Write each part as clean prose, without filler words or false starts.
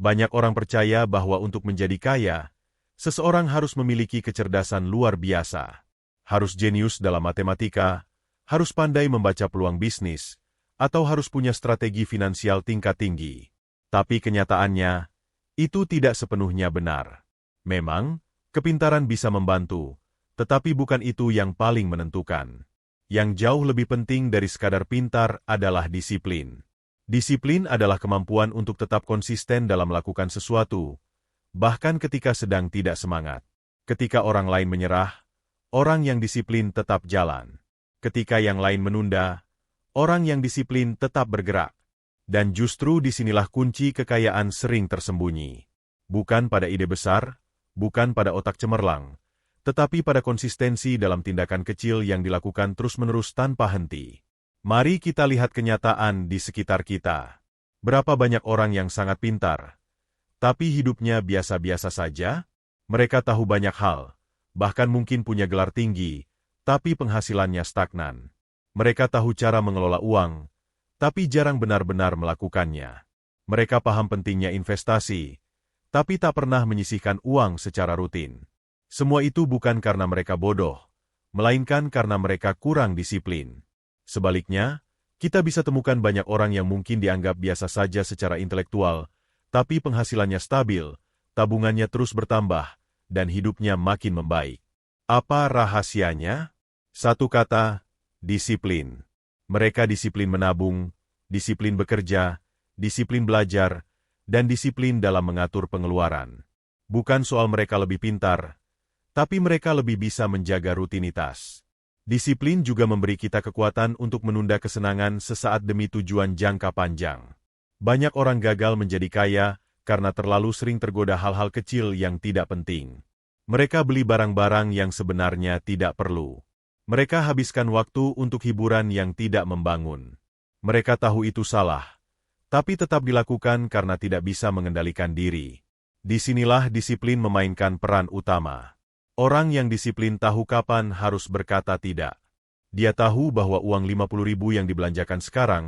Banyak orang percaya bahwa untuk menjadi kaya, seseorang harus memiliki kecerdasan luar biasa. Harus jenius dalam matematika, harus pandai membaca peluang bisnis, atau harus punya strategi finansial tingkat tinggi. Tapi kenyataannya, itu tidak sepenuhnya benar. Memang, kepintaran bisa membantu, tetapi bukan itu yang paling menentukan. Yang jauh lebih penting dari sekadar pintar adalah disiplin. Disiplin adalah kemampuan untuk tetap konsisten dalam melakukan sesuatu, bahkan ketika sedang tidak semangat. Ketika orang lain menyerah, orang yang disiplin tetap jalan. Ketika yang lain menunda, orang yang disiplin tetap bergerak. Dan justru disinilah kunci kekayaan sering tersembunyi. Bukan pada ide besar, bukan pada otak cemerlang, tetapi pada konsistensi dalam tindakan kecil yang dilakukan terus-menerus tanpa henti. Mari kita lihat kenyataan di sekitar kita. Berapa banyak orang yang sangat pintar, tapi hidupnya biasa-biasa saja? Mereka tahu banyak hal, bahkan mungkin punya gelar tinggi, tapi penghasilannya stagnan. Mereka tahu cara mengelola uang, tapi jarang benar-benar melakukannya. Mereka paham pentingnya investasi, tapi tak pernah menyisihkan uang secara rutin. Semua itu bukan karena mereka bodoh, melainkan karena mereka kurang disiplin. Sebaliknya, kita bisa temukan banyak orang yang mungkin dianggap biasa saja secara intelektual, tapi penghasilannya stabil, tabungannya terus bertambah, dan hidupnya makin membaik. Apa rahasianya? Satu kata, disiplin. Mereka disiplin menabung, disiplin bekerja, disiplin belajar, dan disiplin dalam mengatur pengeluaran. Bukan soal mereka lebih pintar, tapi mereka lebih bisa menjaga rutinitas. Disiplin juga memberi kita kekuatan untuk menunda kesenangan sesaat demi tujuan jangka panjang. Banyak orang gagal menjadi kaya karena terlalu sering tergoda hal-hal kecil yang tidak penting. Mereka beli barang-barang yang sebenarnya tidak perlu. Mereka habiskan waktu untuk hiburan yang tidak membangun. Mereka tahu itu salah, tapi tetap dilakukan karena tidak bisa mengendalikan diri. Disinilah disiplin memainkan peran utama. Orang yang disiplin tahu kapan harus berkata tidak. Dia tahu bahwa uang 50.000 yang dibelanjakan sekarang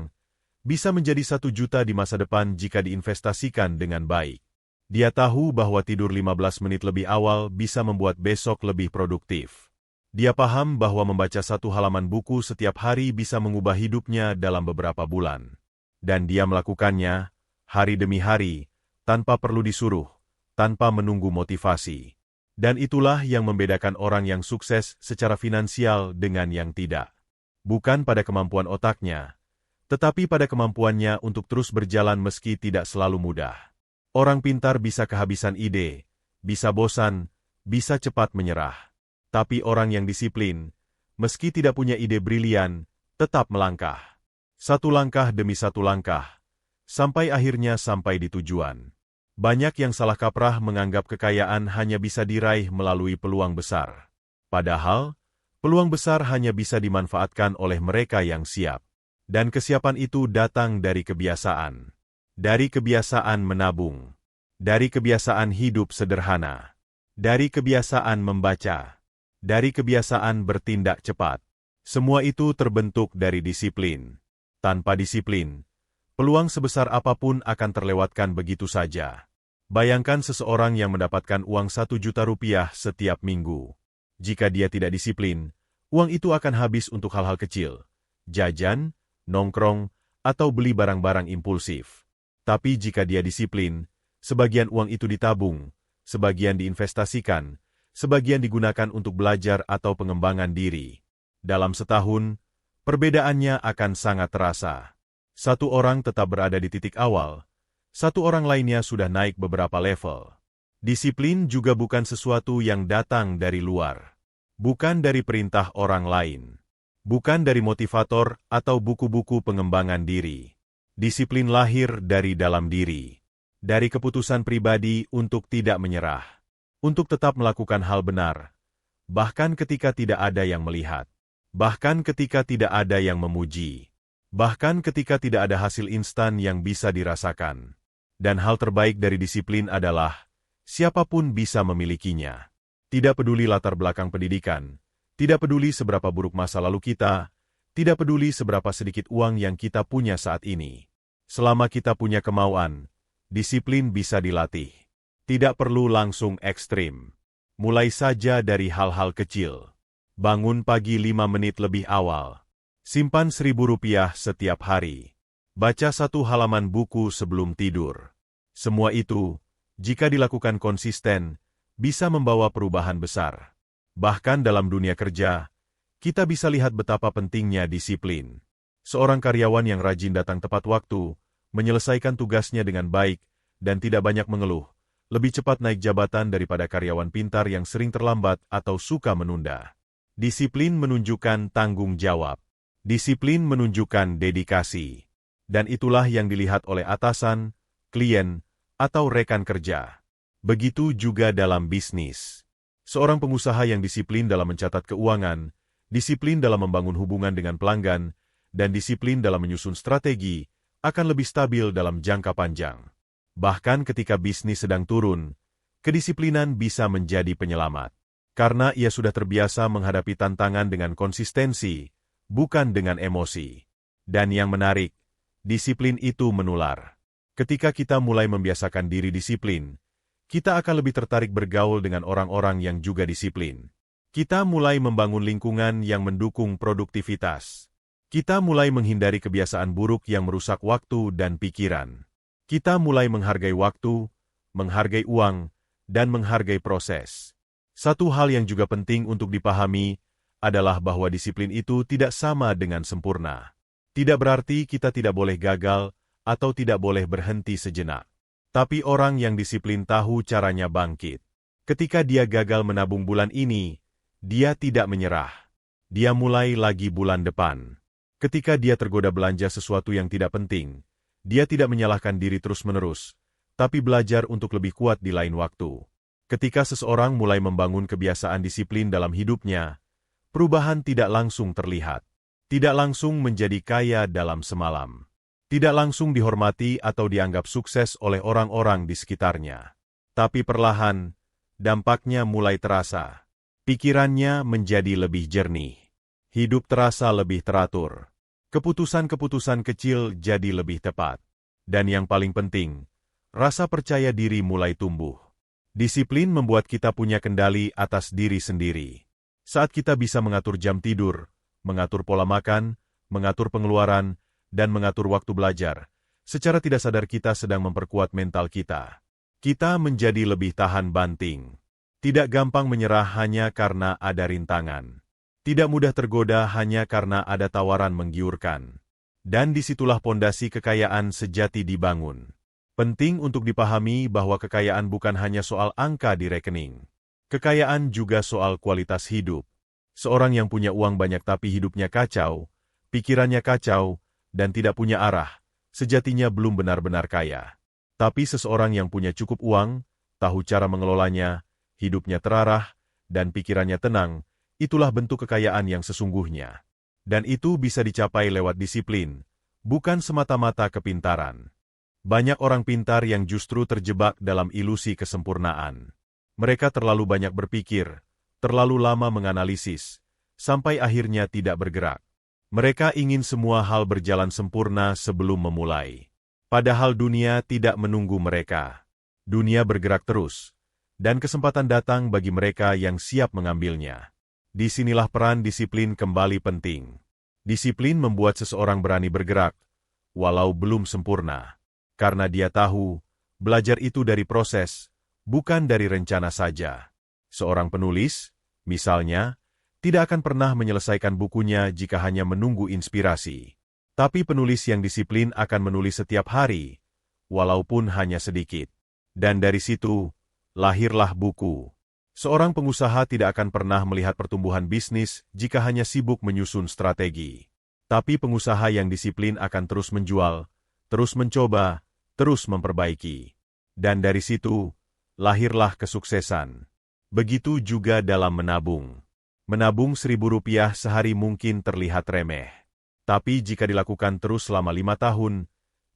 bisa menjadi 1 juta di masa depan jika diinvestasikan dengan baik. Dia tahu bahwa tidur 15 menit lebih awal bisa membuat besok lebih produktif. Dia paham bahwa membaca 1 halaman buku setiap hari bisa mengubah hidupnya dalam beberapa bulan. Dan dia melakukannya, hari demi hari, tanpa perlu disuruh, tanpa menunggu motivasi. Dan itulah yang membedakan orang yang sukses secara finansial dengan yang tidak. Bukan pada kemampuan otaknya, tetapi pada kemampuannya untuk terus berjalan meski tidak selalu mudah. Orang pintar bisa kehabisan ide, bisa bosan, bisa cepat menyerah. Tapi orang yang disiplin, meski tidak punya ide brilian, tetap melangkah. 1 langkah demi 1 langkah, sampai akhirnya sampai di tujuan. Banyak yang salah kaprah menganggap kekayaan hanya bisa diraih melalui peluang besar. Padahal, peluang besar hanya bisa dimanfaatkan oleh mereka yang siap. Dan kesiapan itu datang dari kebiasaan. Dari kebiasaan menabung. Dari kebiasaan hidup sederhana. Dari kebiasaan membaca. Dari kebiasaan bertindak cepat. Semua itu terbentuk dari disiplin. Tanpa disiplin, peluang sebesar apapun akan terlewatkan begitu saja. Bayangkan seseorang yang mendapatkan uang 1 juta rupiah setiap minggu. Jika dia tidak disiplin, uang itu akan habis untuk hal-hal kecil, jajan, nongkrong, atau beli barang-barang impulsif. Tapi jika dia disiplin, sebagian uang itu ditabung, sebagian diinvestasikan, sebagian digunakan untuk belajar atau pengembangan diri. Dalam setahun, perbedaannya akan sangat terasa. 1 orang tetap berada di titik awal, 1 orang lainnya sudah naik beberapa level. Disiplin juga bukan sesuatu yang datang dari luar. Bukan dari perintah orang lain. Bukan dari motivator atau buku-buku pengembangan diri. Disiplin lahir dari dalam diri. Dari keputusan pribadi untuk tidak menyerah. Untuk tetap melakukan hal benar. Bahkan ketika tidak ada yang melihat. Bahkan ketika tidak ada yang memuji. Bahkan ketika tidak ada hasil instan yang bisa dirasakan. Dan hal terbaik dari disiplin adalah, siapapun bisa memilikinya. Tidak peduli latar belakang pendidikan, tidak peduli seberapa buruk masa lalu kita, tidak peduli seberapa sedikit uang yang kita punya saat ini. Selama kita punya kemauan, Disiplin bisa dilatih. Tidak perlu langsung ekstrim. Mulai saja dari hal-hal kecil. Bangun pagi 5 menit lebih awal. Simpan Rp1.000 setiap hari. Baca 1 halaman buku sebelum tidur. Semua itu, jika dilakukan konsisten, bisa membawa perubahan besar. Bahkan dalam dunia kerja, kita bisa lihat betapa pentingnya disiplin. Seorang karyawan yang rajin datang tepat waktu, menyelesaikan tugasnya dengan baik, dan tidak banyak mengeluh, lebih cepat naik jabatan daripada karyawan pintar yang sering terlambat atau suka menunda. Disiplin menunjukkan tanggung jawab. Disiplin menunjukkan dedikasi. Dan itulah yang dilihat oleh atasan, klien, atau rekan kerja. Begitu juga dalam bisnis. Seorang pengusaha yang disiplin dalam mencatat keuangan, disiplin dalam membangun hubungan dengan pelanggan, dan disiplin dalam menyusun strategi, akan lebih stabil dalam jangka panjang. Bahkan ketika bisnis sedang turun, kedisiplinan bisa menjadi penyelamat. Karena ia sudah terbiasa menghadapi tantangan dengan konsistensi, bukan dengan emosi. Dan yang menarik, disiplin itu menular. Ketika kita mulai membiasakan diri disiplin, kita akan lebih tertarik bergaul dengan orang-orang yang juga disiplin. Kita mulai membangun lingkungan yang mendukung produktivitas. Kita mulai menghindari kebiasaan buruk yang merusak waktu dan pikiran. Kita mulai menghargai waktu, menghargai uang, dan menghargai proses. Satu hal yang juga penting untuk dipahami adalah bahwa disiplin itu tidak sama dengan sempurna. Tidak berarti kita tidak boleh gagal atau tidak boleh berhenti sejenak. Tapi orang yang disiplin tahu caranya bangkit. Ketika dia gagal menabung bulan ini, dia tidak menyerah. Dia mulai lagi bulan depan. Ketika dia tergoda belanja sesuatu yang tidak penting, dia tidak menyalahkan diri terus-menerus, tapi belajar untuk lebih kuat di lain waktu. Ketika seseorang mulai membangun kebiasaan disiplin dalam hidupnya, perubahan tidak langsung terlihat. Tidak langsung menjadi kaya dalam semalam. Tidak langsung dihormati atau dianggap sukses oleh orang-orang di sekitarnya. Tapi perlahan, dampaknya mulai terasa. Pikirannya menjadi lebih jernih. Hidup terasa lebih teratur. Keputusan-keputusan kecil jadi lebih tepat. Dan yang paling penting, rasa percaya diri mulai tumbuh. Disiplin membuat kita punya kendali atas diri sendiri. Saat kita bisa mengatur jam tidur, mengatur pola makan, mengatur pengeluaran, dan mengatur waktu belajar, secara tidak sadar kita sedang memperkuat mental kita. Kita menjadi lebih tahan banting. Tidak gampang menyerah hanya karena ada rintangan. Tidak mudah tergoda hanya karena ada tawaran menggiurkan. Dan disitulah pondasi kekayaan sejati dibangun. Penting untuk dipahami bahwa kekayaan bukan hanya soal angka di rekening. Kekayaan juga soal kualitas hidup. Seorang yang punya uang banyak tapi hidupnya kacau, pikirannya kacau, dan tidak punya arah, sejatinya belum benar-benar kaya. Tapi seseorang yang punya cukup uang, tahu cara mengelolanya, hidupnya terarah, dan pikirannya tenang, itulah bentuk kekayaan yang sesungguhnya. Dan itu bisa dicapai lewat disiplin, bukan semata-mata kepintaran. Banyak orang pintar yang justru terjebak dalam ilusi kesempurnaan. Mereka terlalu banyak berpikir, terlalu lama menganalisis, sampai akhirnya tidak bergerak. Mereka ingin semua hal berjalan sempurna sebelum memulai. Padahal dunia tidak menunggu mereka. Dunia bergerak terus, dan kesempatan datang bagi mereka yang siap mengambilnya. Disinilah peran disiplin kembali penting. Disiplin membuat seseorang berani bergerak, walau belum sempurna. Karena dia tahu, belajar itu dari proses, bukan dari rencana saja. Seorang penulis, misalnya, tidak akan pernah menyelesaikan bukunya jika hanya menunggu inspirasi. Tapi penulis yang disiplin akan menulis setiap hari, walaupun hanya sedikit. Dan dari situ, lahirlah buku. Seorang pengusaha tidak akan pernah melihat pertumbuhan bisnis jika hanya sibuk menyusun strategi. Tapi pengusaha yang disiplin akan terus menjual, terus mencoba, terus memperbaiki. Dan dari situ, lahirlah kesuksesan. Begitu juga dalam menabung. Menabung Rp1.000 sehari mungkin terlihat remeh. Tapi jika dilakukan terus selama 5 tahun,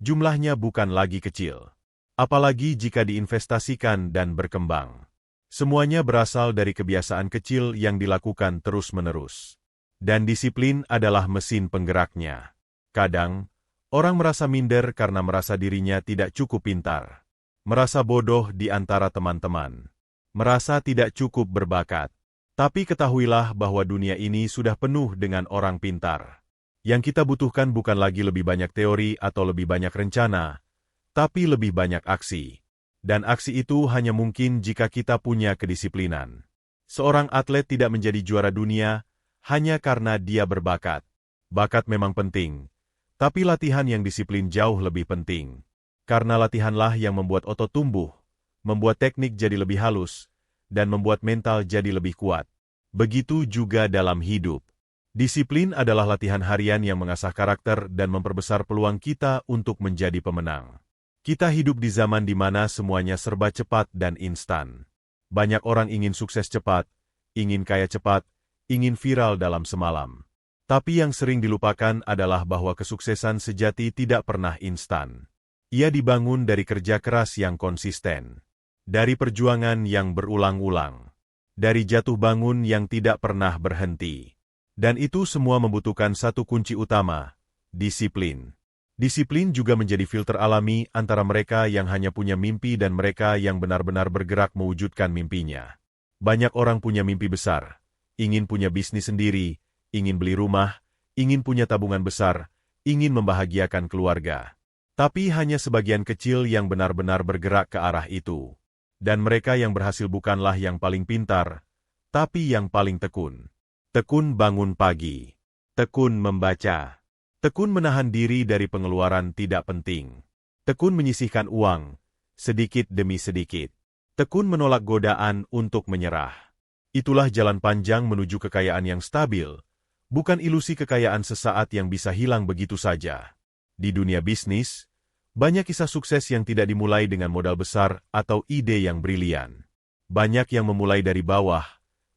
jumlahnya bukan lagi kecil. Apalagi jika diinvestasikan dan berkembang. Semuanya berasal dari kebiasaan kecil yang dilakukan terus-menerus. Dan disiplin adalah mesin penggeraknya. Kadang, orang merasa minder karena merasa dirinya tidak cukup pintar. merasa bodoh di antara teman-teman, merasa tidak cukup berbakat. Tapi ketahuilah bahwa dunia ini sudah penuh dengan orang pintar. Yang kita butuhkan bukan lagi lebih banyak teori atau lebih banyak rencana, tapi lebih banyak aksi. Dan aksi itu hanya mungkin jika kita punya kedisiplinan. Seorang atlet tidak menjadi juara dunia hanya karena dia berbakat. Bakat memang penting, tapi latihan yang disiplin jauh lebih penting. Karena latihanlah yang membuat otot tumbuh, membuat teknik jadi lebih halus, dan membuat mental jadi lebih kuat. Begitu juga dalam hidup. Disiplin adalah latihan harian yang mengasah karakter dan memperbesar peluang kita untuk menjadi pemenang. Kita hidup di zaman di mana semuanya serba cepat dan instan. Banyak orang ingin sukses cepat, ingin kaya cepat, ingin viral dalam semalam. Tapi yang sering dilupakan adalah bahwa kesuksesan sejati tidak pernah instan. Ia dibangun dari kerja keras yang konsisten. Dari perjuangan yang berulang-ulang, dari jatuh bangun yang tidak pernah berhenti. Dan itu semua membutuhkan satu kunci utama, disiplin. Disiplin juga menjadi filter alami antara mereka yang hanya punya mimpi dan mereka yang benar-benar bergerak mewujudkan mimpinya. Banyak orang punya mimpi besar, ingin punya bisnis sendiri, ingin beli rumah, ingin punya tabungan besar, ingin membahagiakan keluarga. Tapi hanya sebagian kecil yang benar-benar bergerak ke arah itu. Dan mereka yang berhasil bukanlah yang paling pintar, tapi yang paling tekun. Tekun bangun pagi. Tekun membaca. Tekun menahan diri dari pengeluaran tidak penting. Tekun menyisihkan uang, sedikit demi sedikit. Tekun menolak godaan untuk menyerah. Itulah jalan panjang menuju kekayaan yang stabil, bukan ilusi kekayaan sesaat yang bisa hilang begitu saja. Di dunia bisnis, banyak kisah sukses yang tidak dimulai dengan modal besar atau ide yang brilian. Banyak yang memulai dari bawah,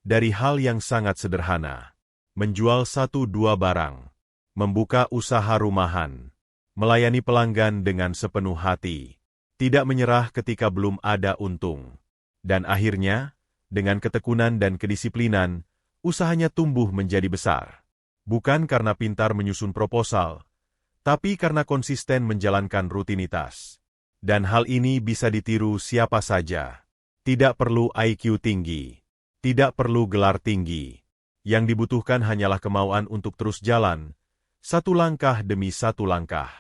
dari hal yang sangat sederhana. Menjual 1-2 barang, membuka usaha rumahan, melayani pelanggan dengan sepenuh hati, tidak menyerah ketika belum ada untung. Dan akhirnya, dengan ketekunan dan kedisiplinan, usahanya tumbuh menjadi besar. Bukan karena pintar menyusun proposal, tapi karena konsisten menjalankan rutinitas. Dan hal ini bisa ditiru siapa saja. Tidak perlu IQ tinggi. Tidak perlu gelar tinggi. Yang dibutuhkan hanyalah kemauan untuk terus jalan, satu langkah demi satu langkah.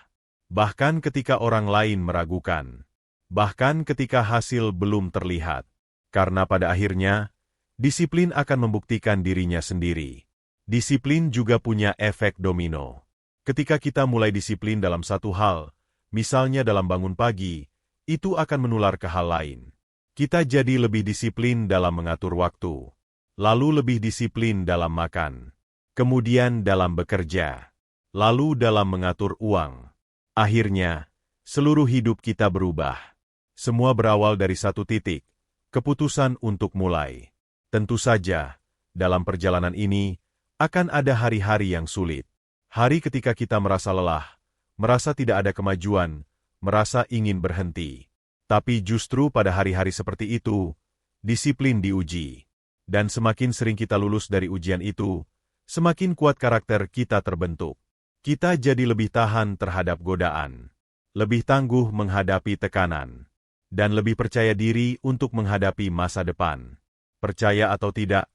Bahkan ketika orang lain meragukan. Bahkan ketika hasil belum terlihat. Karena pada akhirnya, disiplin akan membuktikan dirinya sendiri. Disiplin juga punya efek domino. Ketika kita mulai disiplin dalam satu hal, misalnya dalam bangun pagi, itu akan menular ke hal lain. Kita jadi lebih disiplin dalam mengatur waktu, lalu lebih disiplin dalam makan, kemudian dalam bekerja, lalu dalam mengatur uang. Akhirnya, seluruh hidup kita berubah. Semua berawal dari satu titik, keputusan untuk mulai. Tentu saja, dalam perjalanan ini, akan ada hari-hari yang sulit. Hari ketika kita merasa lelah, merasa tidak ada kemajuan, merasa ingin berhenti. Tapi justru pada hari-hari seperti itu, disiplin diuji. Dan semakin sering kita lulus dari ujian itu, semakin kuat karakter kita terbentuk. Kita jadi lebih tahan terhadap godaan, lebih tangguh menghadapi tekanan, dan lebih percaya diri untuk menghadapi masa depan. Percaya atau tidak,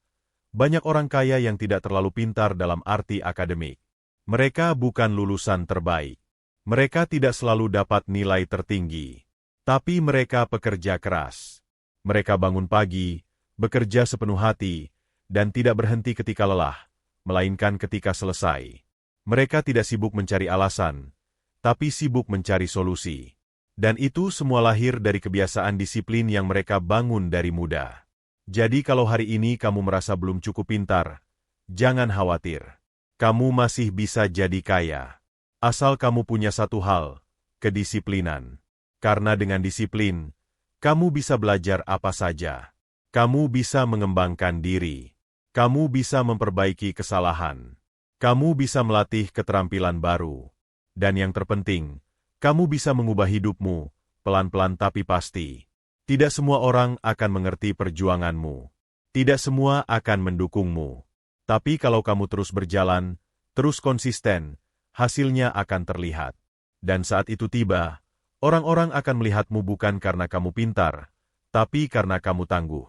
banyak orang kaya yang tidak terlalu pintar dalam arti akademik. Mereka bukan lulusan terbaik. Mereka tidak selalu dapat nilai tertinggi. Tapi mereka pekerja keras. Mereka bangun pagi, bekerja sepenuh hati, dan tidak berhenti ketika lelah, melainkan ketika selesai. Mereka tidak sibuk mencari alasan, tapi sibuk mencari solusi. Dan itu semua lahir dari kebiasaan disiplin yang mereka bangun dari muda. Jadi kalau hari ini kamu merasa belum cukup pintar, jangan khawatir. Kamu masih bisa jadi kaya. Asal kamu punya satu hal, kedisiplinan. Karena dengan disiplin, kamu bisa belajar apa saja. Kamu bisa mengembangkan diri. Kamu bisa memperbaiki kesalahan. Kamu bisa melatih keterampilan baru. Dan yang terpenting, kamu bisa mengubah hidupmu, pelan-pelan tapi pasti. Tidak semua orang akan mengerti perjuanganmu. Tidak semua akan mendukungmu. Tapi kalau kamu terus berjalan, terus konsisten, hasilnya akan terlihat. Dan saat itu tiba, Orang-orang akan melihatmu bukan karena kamu pintar, tapi karena kamu tangguh.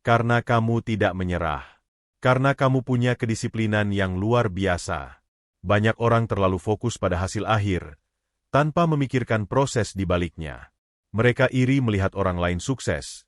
Karena kamu tidak menyerah. Karena kamu punya kedisiplinan yang luar biasa. Banyak orang terlalu fokus pada hasil akhir, tanpa memikirkan proses di baliknya. Mereka iri melihat orang lain sukses,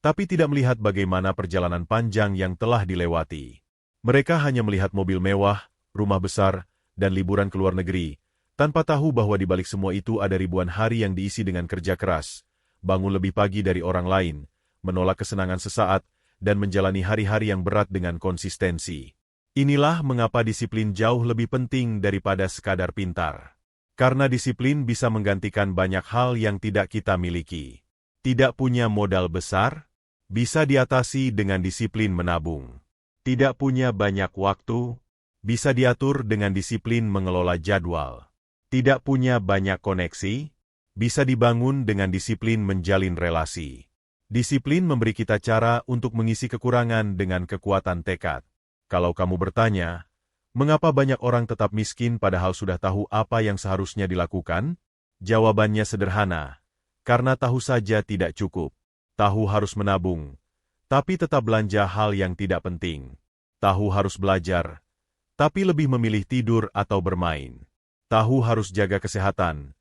tapi tidak melihat bagaimana perjalanan panjang yang telah dilewati. Mereka hanya melihat mobil mewah, rumah besar, dan liburan ke luar negeri, tanpa tahu bahwa di balik semua itu ada ribuan hari yang diisi dengan kerja keras, bangun lebih pagi dari orang lain, menolak kesenangan sesaat, dan menjalani hari-hari yang berat dengan konsistensi. Inilah mengapa disiplin jauh lebih penting daripada sekadar pintar. Karena disiplin bisa menggantikan banyak hal yang tidak kita miliki. Tidak punya modal besar, bisa diatasi dengan disiplin menabung. Tidak punya banyak waktu, bisa diatur dengan disiplin mengelola jadwal. Tidak punya banyak koneksi, bisa dibangun dengan disiplin menjalin relasi. Disiplin memberi kita cara untuk mengisi kekurangan dengan kekuatan tekad. Kalau kamu bertanya, mengapa banyak orang tetap miskin padahal sudah tahu apa yang seharusnya dilakukan? Jawabannya sederhana, karena tahu saja tidak cukup. Tahu harus menabung, tapi tetap belanja hal yang tidak penting. Tahu harus belajar, tapi lebih memilih tidur atau bermain. Tahu harus jaga kesehatan,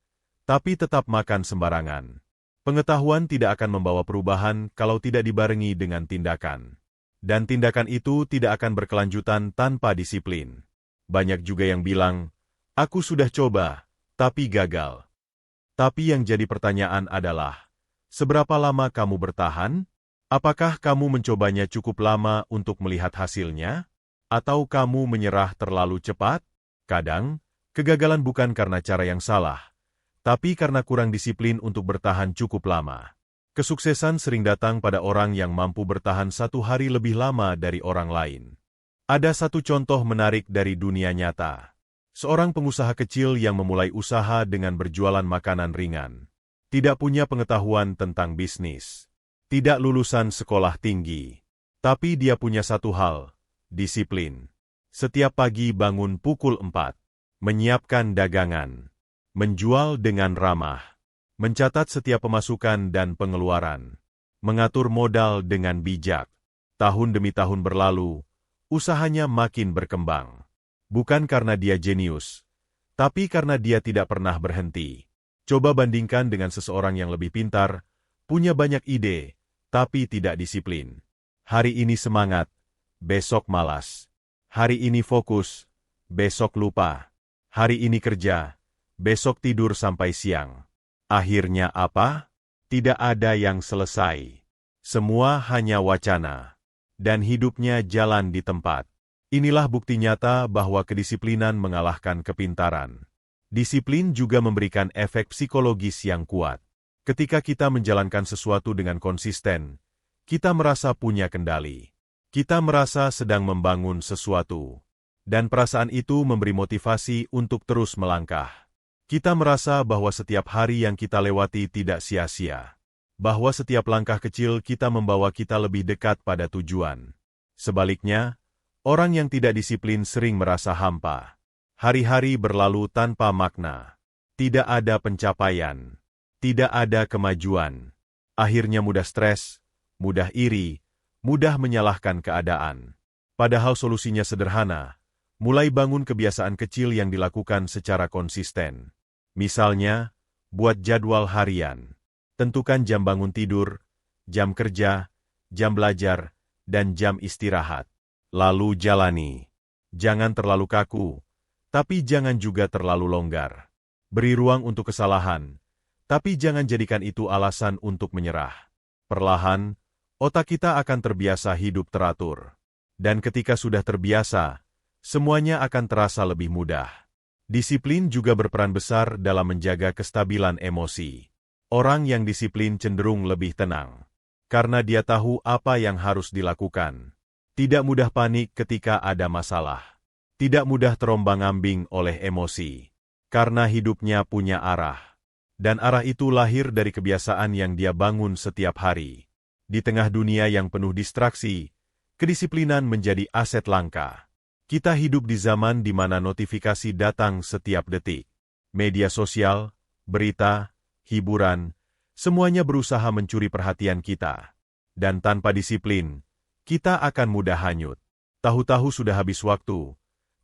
tapi tetap makan sembarangan. Pengetahuan tidak akan membawa perubahan kalau tidak dibarengi dengan tindakan. Dan tindakan itu tidak akan berkelanjutan tanpa disiplin. Banyak juga yang bilang, aku sudah coba, tapi gagal. Tapi yang jadi pertanyaan adalah, seberapa lama kamu bertahan? Apakah kamu mencobanya cukup lama untuk melihat hasilnya? Atau kamu menyerah terlalu cepat? Kadang, kegagalan bukan karena cara yang salah, tapi karena kurang disiplin untuk bertahan cukup lama. Kesuksesan sering datang pada orang yang mampu bertahan 1 hari lebih lama dari orang lain. Ada satu contoh menarik dari dunia nyata. Seorang pengusaha kecil yang memulai usaha dengan berjualan makanan ringan. Tidak punya pengetahuan tentang bisnis. Tidak lulusan sekolah tinggi. Tapi dia punya satu hal, disiplin. Setiap pagi bangun pukul 4. Menyiapkan dagangan. Menjual dengan ramah, mencatat setiap pemasukan dan pengeluaran, mengatur modal dengan bijak. Tahun demi tahun berlalu, usahanya makin berkembang. Bukan karena dia jenius, tapi karena dia tidak pernah berhenti. Coba bandingkan dengan seseorang yang lebih pintar, punya banyak ide, tapi tidak disiplin. Hari ini semangat, besok malas. Hari ini fokus, besok lupa. Hari ini kerja, besok tidur sampai siang. Akhirnya apa? Tidak ada yang selesai. Semua hanya wacana. Dan hidupnya jalan di tempat. Inilah bukti nyata bahwa kedisiplinan mengalahkan kepintaran. Disiplin juga memberikan efek psikologis yang kuat. Ketika kita menjalankan sesuatu dengan konsisten, kita merasa punya kendali. Kita merasa sedang membangun sesuatu. Dan perasaan itu memberi motivasi untuk terus melangkah. Kita merasa bahwa setiap hari yang kita lewati tidak sia-sia. Bahwa setiap langkah kecil kita membawa kita lebih dekat pada tujuan. Sebaliknya, orang yang tidak disiplin sering merasa hampa. Hari-hari berlalu tanpa makna. Tidak ada pencapaian. Tidak ada kemajuan. Akhirnya mudah stres, mudah iri, mudah menyalahkan keadaan. Padahal solusinya sederhana. Mulai bangun kebiasaan kecil yang dilakukan secara konsisten. Misalnya, buat jadwal harian. Tentukan jam bangun tidur, jam kerja, jam belajar, dan jam istirahat. Lalu jalani. Jangan terlalu kaku, tapi jangan juga terlalu longgar. Beri ruang untuk kesalahan, tapi jangan jadikan itu alasan untuk menyerah. Perlahan, otak kita akan terbiasa hidup teratur. Dan ketika sudah terbiasa, semuanya akan terasa lebih mudah. Disiplin juga berperan besar dalam menjaga kestabilan emosi. Orang yang disiplin cenderung lebih tenang. Karena dia tahu apa yang harus dilakukan. Tidak mudah panik ketika ada masalah. Tidak mudah terombang-ambing oleh emosi. Karena hidupnya punya arah. Dan arah itu lahir dari kebiasaan yang dia bangun setiap hari. Di tengah dunia yang penuh distraksi, kedisiplinan menjadi aset langka. Kita hidup di zaman di mana notifikasi datang setiap detik. Media sosial, berita, hiburan, semuanya berusaha mencuri perhatian kita. Dan tanpa disiplin, kita akan mudah hanyut. Tahu-tahu sudah habis waktu,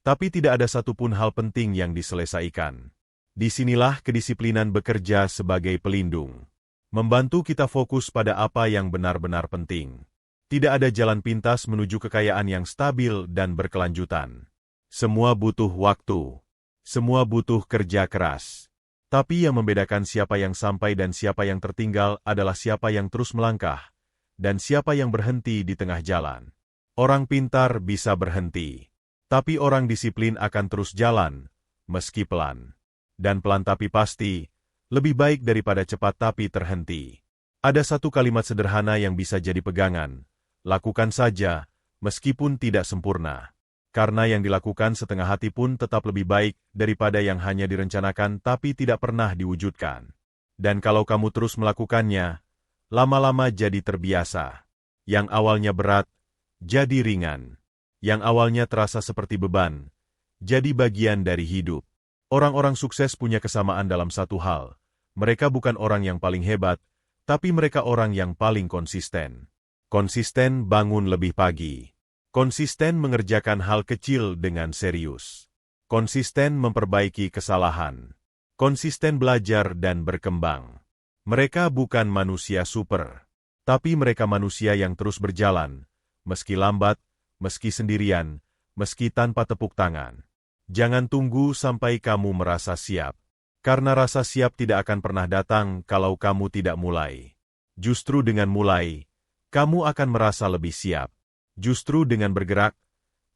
tapi tidak ada satupun hal penting yang diselesaikan. Disinilah kedisiplinan bekerja sebagai pelindung. Membantu kita fokus pada apa yang benar-benar penting. Tidak ada jalan pintas menuju kekayaan yang stabil dan berkelanjutan. Semua butuh waktu. Semua butuh kerja keras. Tapi yang membedakan siapa yang sampai dan siapa yang tertinggal adalah siapa yang terus melangkah, dan siapa yang berhenti di tengah jalan. Orang pintar bisa berhenti, tapi orang disiplin akan terus jalan, meski pelan. Dan pelan tapi pasti, lebih baik daripada cepat tapi terhenti. Ada satu kalimat sederhana yang bisa jadi pegangan. Lakukan saja, meskipun tidak sempurna. Karena yang dilakukan setengah hati pun tetap lebih baik daripada yang hanya direncanakan tapi tidak pernah diwujudkan. Dan kalau kamu terus melakukannya, lama-lama jadi terbiasa. Yang awalnya berat, jadi ringan. Yang awalnya terasa seperti beban, jadi bagian dari hidup. Orang-orang sukses punya kesamaan dalam satu hal. Mereka bukan orang yang paling hebat, tapi mereka orang yang paling konsisten. Konsisten bangun lebih pagi. Konsisten mengerjakan hal kecil dengan serius. Konsisten memperbaiki kesalahan. Konsisten belajar dan berkembang. Mereka bukan manusia super, tapi mereka manusia yang terus berjalan, meski lambat, meski sendirian, meski tanpa tepuk tangan. Jangan tunggu sampai kamu merasa siap, karena rasa siap tidak akan pernah datang kalau kamu tidak mulai. Justru dengan mulai, kamu akan merasa lebih siap. Justru dengan bergerak,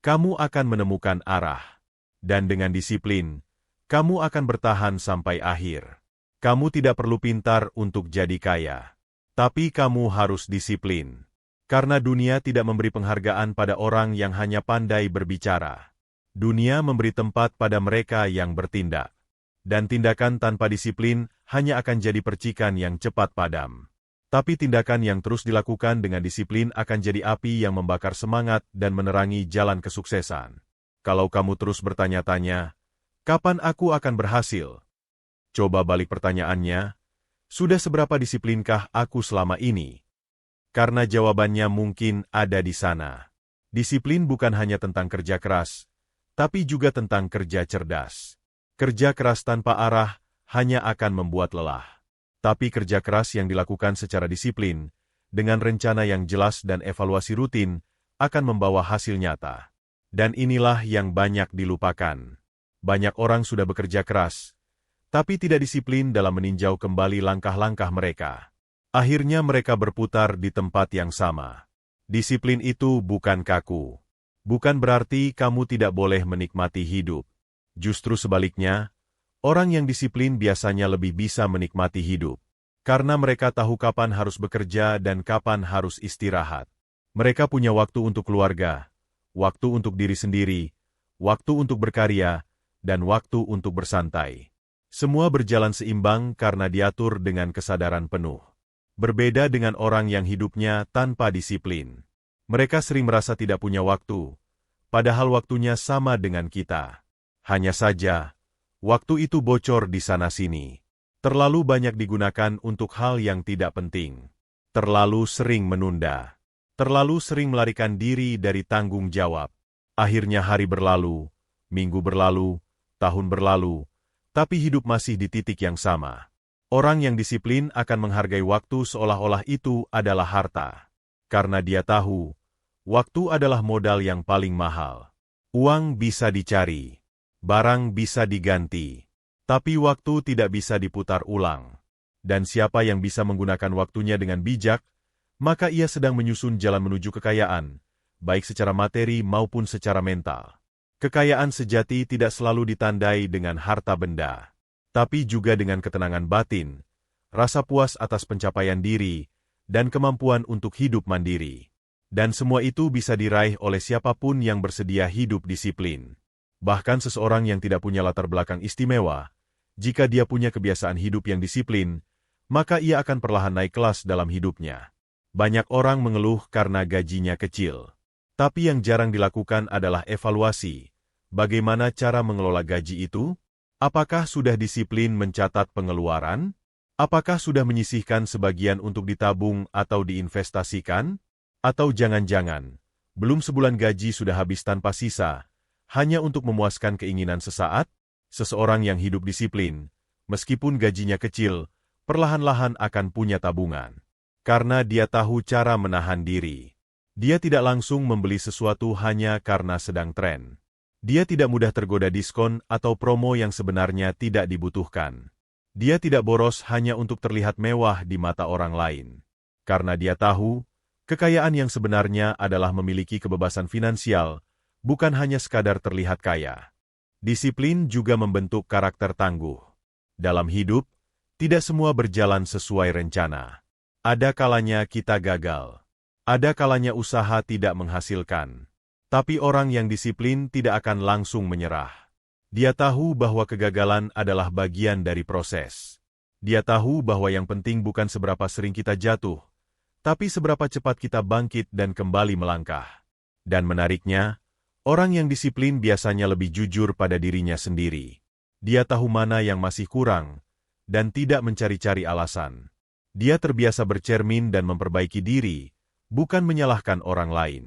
kamu akan menemukan arah. Dan dengan disiplin, kamu akan bertahan sampai akhir. Kamu tidak perlu pintar untuk jadi kaya. Tapi kamu harus disiplin. Karena dunia tidak memberi penghargaan pada orang yang hanya pandai berbicara. Dunia memberi tempat pada mereka yang bertindak. Dan tindakan tanpa disiplin hanya akan jadi percikan yang cepat padam. Tapi tindakan yang terus dilakukan dengan disiplin akan jadi api yang membakar semangat dan menerangi jalan kesuksesan. Kalau kamu terus bertanya-tanya, kapan aku akan berhasil? Coba balik pertanyaannya, sudah seberapa disiplinkah aku selama ini? Karena jawabannya mungkin ada di sana. Disiplin bukan hanya tentang kerja keras, tapi juga tentang kerja cerdas. Kerja keras tanpa arah hanya akan membuat lelah. Tapi kerja keras yang dilakukan secara disiplin, dengan rencana yang jelas dan evaluasi rutin, akan membawa hasil nyata. Dan inilah yang banyak dilupakan. Banyak orang sudah bekerja keras, tapi tidak disiplin dalam meninjau kembali langkah-langkah mereka. Akhirnya mereka berputar di tempat yang sama. Disiplin itu bukan kaku. Bukan berarti kamu tidak boleh menikmati hidup. Justru sebaliknya, orang yang disiplin biasanya lebih bisa menikmati hidup, karena mereka tahu kapan harus bekerja dan kapan harus istirahat. Mereka punya waktu untuk keluarga, waktu untuk diri sendiri, waktu untuk berkarya, dan waktu untuk bersantai. Semua berjalan seimbang karena diatur dengan kesadaran penuh. Berbeda dengan orang yang hidupnya tanpa disiplin. Mereka sering merasa tidak punya waktu, padahal waktunya sama dengan kita. Hanya saja, waktu itu bocor di sana-sini. Terlalu banyak digunakan untuk hal yang tidak penting. Terlalu sering menunda. Terlalu sering melarikan diri dari tanggung jawab. Akhirnya hari berlalu, minggu berlalu, tahun berlalu, tapi hidup masih di titik yang sama. Orang yang disiplin akan menghargai waktu seolah-olah itu adalah harta. Karena dia tahu, waktu adalah modal yang paling mahal. Uang bisa dicari. Barang bisa diganti, tapi waktu tidak bisa diputar ulang. Dan siapa yang bisa menggunakan waktunya dengan bijak, maka ia sedang menyusun jalan menuju kekayaan, baik secara materi maupun secara mental. Kekayaan sejati tidak selalu ditandai dengan harta benda, tapi juga dengan ketenangan batin, rasa puas atas pencapaian diri, dan kemampuan untuk hidup mandiri. Dan semua itu bisa diraih oleh siapapun yang bersedia hidup disiplin. Bahkan seseorang yang tidak punya latar belakang istimewa, jika dia punya kebiasaan hidup yang disiplin, maka ia akan perlahan naik kelas dalam hidupnya. Banyak orang mengeluh karena gajinya kecil. Tapi yang jarang dilakukan adalah evaluasi. Bagaimana cara mengelola gaji itu? Apakah sudah disiplin mencatat pengeluaran? Apakah sudah menyisihkan sebagian untuk ditabung atau diinvestasikan? Atau jangan-jangan, belum sebulan gaji sudah habis tanpa sisa, hanya untuk memuaskan keinginan sesaat? Seseorang yang hidup disiplin, meskipun gajinya kecil, perlahan-lahan akan punya tabungan. Karena dia tahu cara menahan diri. Dia tidak langsung membeli sesuatu hanya karena sedang tren. Dia tidak mudah tergoda diskon atau promo yang sebenarnya tidak dibutuhkan. Dia tidak boros hanya untuk terlihat mewah di mata orang lain. Karena dia tahu, kekayaan yang sebenarnya adalah memiliki kebebasan finansial, bukan hanya sekadar terlihat kaya. Disiplin juga membentuk karakter tangguh. Dalam hidup, tidak semua berjalan sesuai rencana. Ada kalanya kita gagal. Ada kalanya usaha tidak menghasilkan. Tapi orang yang disiplin tidak akan langsung menyerah. Dia tahu bahwa kegagalan adalah bagian dari proses. Dia tahu bahwa yang penting bukan seberapa sering kita jatuh, tapi seberapa cepat kita bangkit dan kembali melangkah. Dan menariknya, orang yang disiplin biasanya lebih jujur pada dirinya sendiri. Dia tahu mana yang masih kurang, dan tidak mencari-cari alasan. Dia terbiasa bercermin dan memperbaiki diri, bukan menyalahkan orang lain.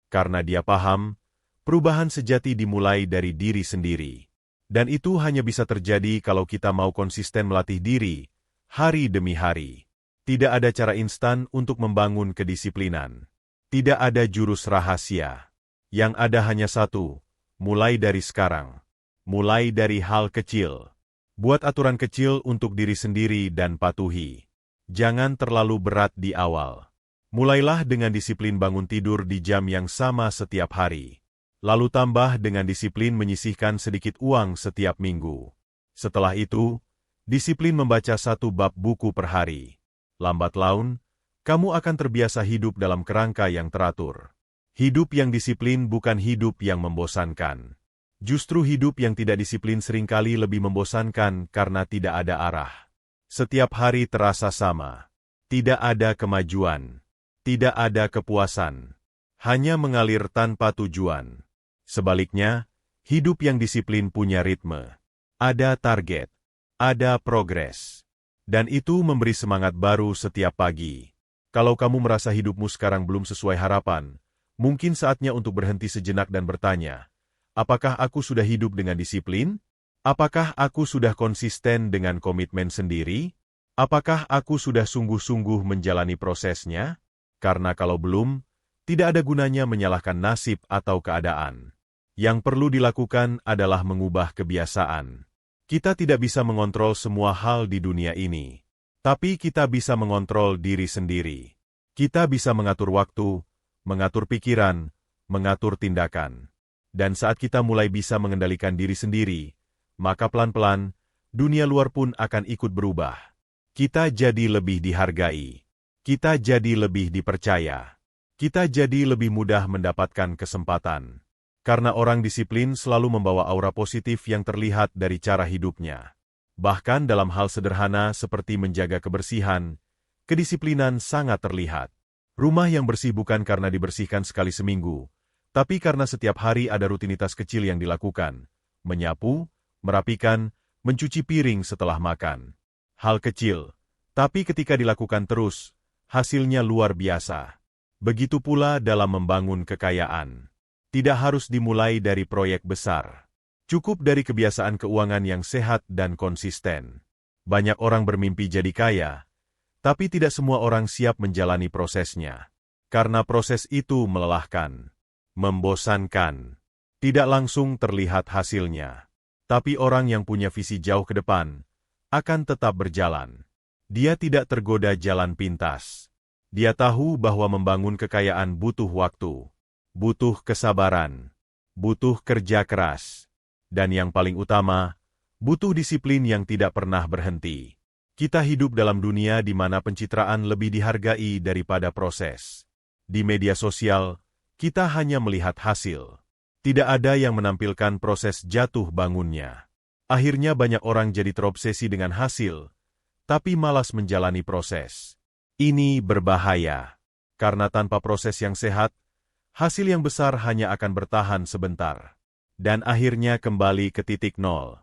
Karena dia paham, perubahan sejati dimulai dari diri sendiri. Dan itu hanya bisa terjadi kalau kita mau konsisten melatih diri, hari demi hari. Tidak ada cara instan untuk membangun kedisiplinan. Tidak ada jurus rahasia. Yang ada hanya satu, mulai dari sekarang. Mulai dari hal kecil. Buat aturan kecil untuk diri sendiri dan patuhi. Jangan terlalu berat di awal. Mulailah dengan disiplin bangun tidur di jam yang sama setiap hari. Lalu tambah dengan disiplin menyisihkan sedikit uang setiap minggu. Setelah itu, disiplin membaca 1 bab buku per hari. Lambat laun, kamu akan terbiasa hidup dalam kerangka yang teratur. Hidup yang disiplin bukan hidup yang membosankan. Justru hidup yang tidak disiplin seringkali lebih membosankan karena tidak ada arah. Setiap hari terasa sama. Tidak ada kemajuan. Tidak ada kepuasan. Hanya mengalir tanpa tujuan. Sebaliknya, hidup yang disiplin punya ritme. Ada target. Ada progres. Dan itu memberi semangat baru setiap pagi. Kalau kamu merasa hidupmu sekarang belum sesuai harapan, mungkin saatnya untuk berhenti sejenak dan bertanya, apakah aku sudah hidup dengan disiplin? Apakah aku sudah konsisten dengan komitmen sendiri? Apakah aku sudah sungguh-sungguh menjalani prosesnya? Karena kalau belum, tidak ada gunanya menyalahkan nasib atau keadaan. Yang perlu dilakukan adalah mengubah kebiasaan. Kita tidak bisa mengontrol semua hal di dunia ini. Tapi kita bisa mengontrol diri sendiri. Kita bisa mengatur waktu, mengatur pikiran, mengatur tindakan. Dan saat kita mulai bisa mengendalikan diri sendiri, maka pelan-pelan, dunia luar pun akan ikut berubah. Kita jadi lebih dihargai. Kita jadi lebih dipercaya. Kita jadi lebih mudah mendapatkan kesempatan. Karena orang disiplin selalu membawa aura positif yang terlihat dari cara hidupnya. Bahkan dalam hal sederhana seperti menjaga kebersihan, kedisiplinan sangat terlihat. Rumah yang bersih bukan karena dibersihkan sekali seminggu, tapi karena setiap hari ada rutinitas kecil yang dilakukan. Menyapu, merapikan, mencuci piring setelah makan. Hal kecil, tapi ketika dilakukan terus, hasilnya luar biasa. Begitu pula dalam membangun kekayaan. Tidak harus dimulai dari proyek besar. Cukup dari kebiasaan keuangan yang sehat dan konsisten. Banyak orang bermimpi jadi kaya, tapi tidak semua orang siap menjalani prosesnya. Karena proses itu melelahkan, membosankan. Tidak langsung terlihat hasilnya. Tapi orang yang punya visi jauh ke depan, akan tetap berjalan. Dia tidak tergoda jalan pintas. Dia tahu bahwa membangun kekayaan butuh waktu, butuh kesabaran, butuh kerja keras, dan yang paling utama, butuh disiplin yang tidak pernah berhenti. Kita hidup dalam dunia di mana pencitraan lebih dihargai daripada proses. Di media sosial, kita hanya melihat hasil. Tidak ada yang menampilkan proses jatuh bangunnya. Akhirnya banyak orang jadi terobsesi dengan hasil, tapi malas menjalani proses. Ini berbahaya, karena tanpa proses yang sehat, hasil yang besar hanya akan bertahan sebentar, dan akhirnya kembali ke titik nol.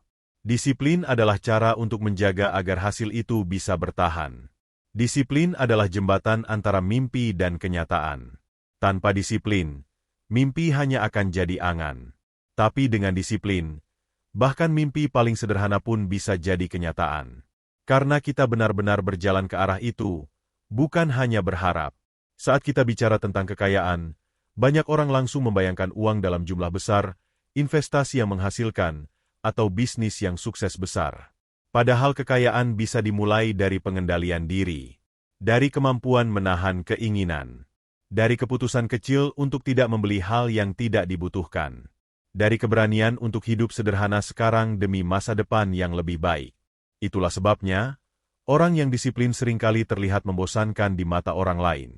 Disiplin adalah cara untuk menjaga agar hasil itu bisa bertahan. Disiplin adalah jembatan antara mimpi dan kenyataan. Tanpa disiplin, mimpi hanya akan jadi angan. Tapi dengan disiplin, bahkan mimpi paling sederhana pun bisa jadi kenyataan. Karena kita benar-benar berjalan ke arah itu, bukan hanya berharap. Saat kita bicara tentang kekayaan, banyak orang langsung membayangkan uang dalam jumlah besar, investasi yang menghasilkan, atau bisnis yang sukses besar. Padahal kekayaan bisa dimulai dari pengendalian diri, dari kemampuan menahan keinginan, dari keputusan kecil untuk tidak membeli hal yang tidak dibutuhkan, dari keberanian untuk hidup sederhana sekarang demi masa depan yang lebih baik. Itulah sebabnya, orang yang disiplin seringkali terlihat membosankan di mata orang lain.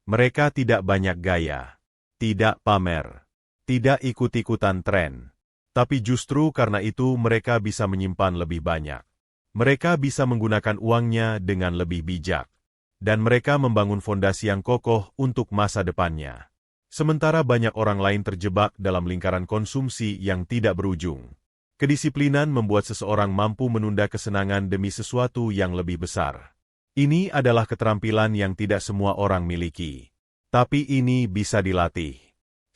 Mereka tidak banyak gaya, tidak pamer, tidak ikut-ikutan tren. Tapi justru karena itu mereka bisa menyimpan lebih banyak. Mereka bisa menggunakan uangnya dengan lebih bijak. Dan mereka membangun fondasi yang kokoh untuk masa depannya. Sementara banyak orang lain terjebak dalam lingkaran konsumsi yang tidak berujung. Kedisiplinan membuat seseorang mampu menunda kesenangan demi sesuatu yang lebih besar. Ini adalah keterampilan yang tidak semua orang miliki. Tapi ini bisa dilatih.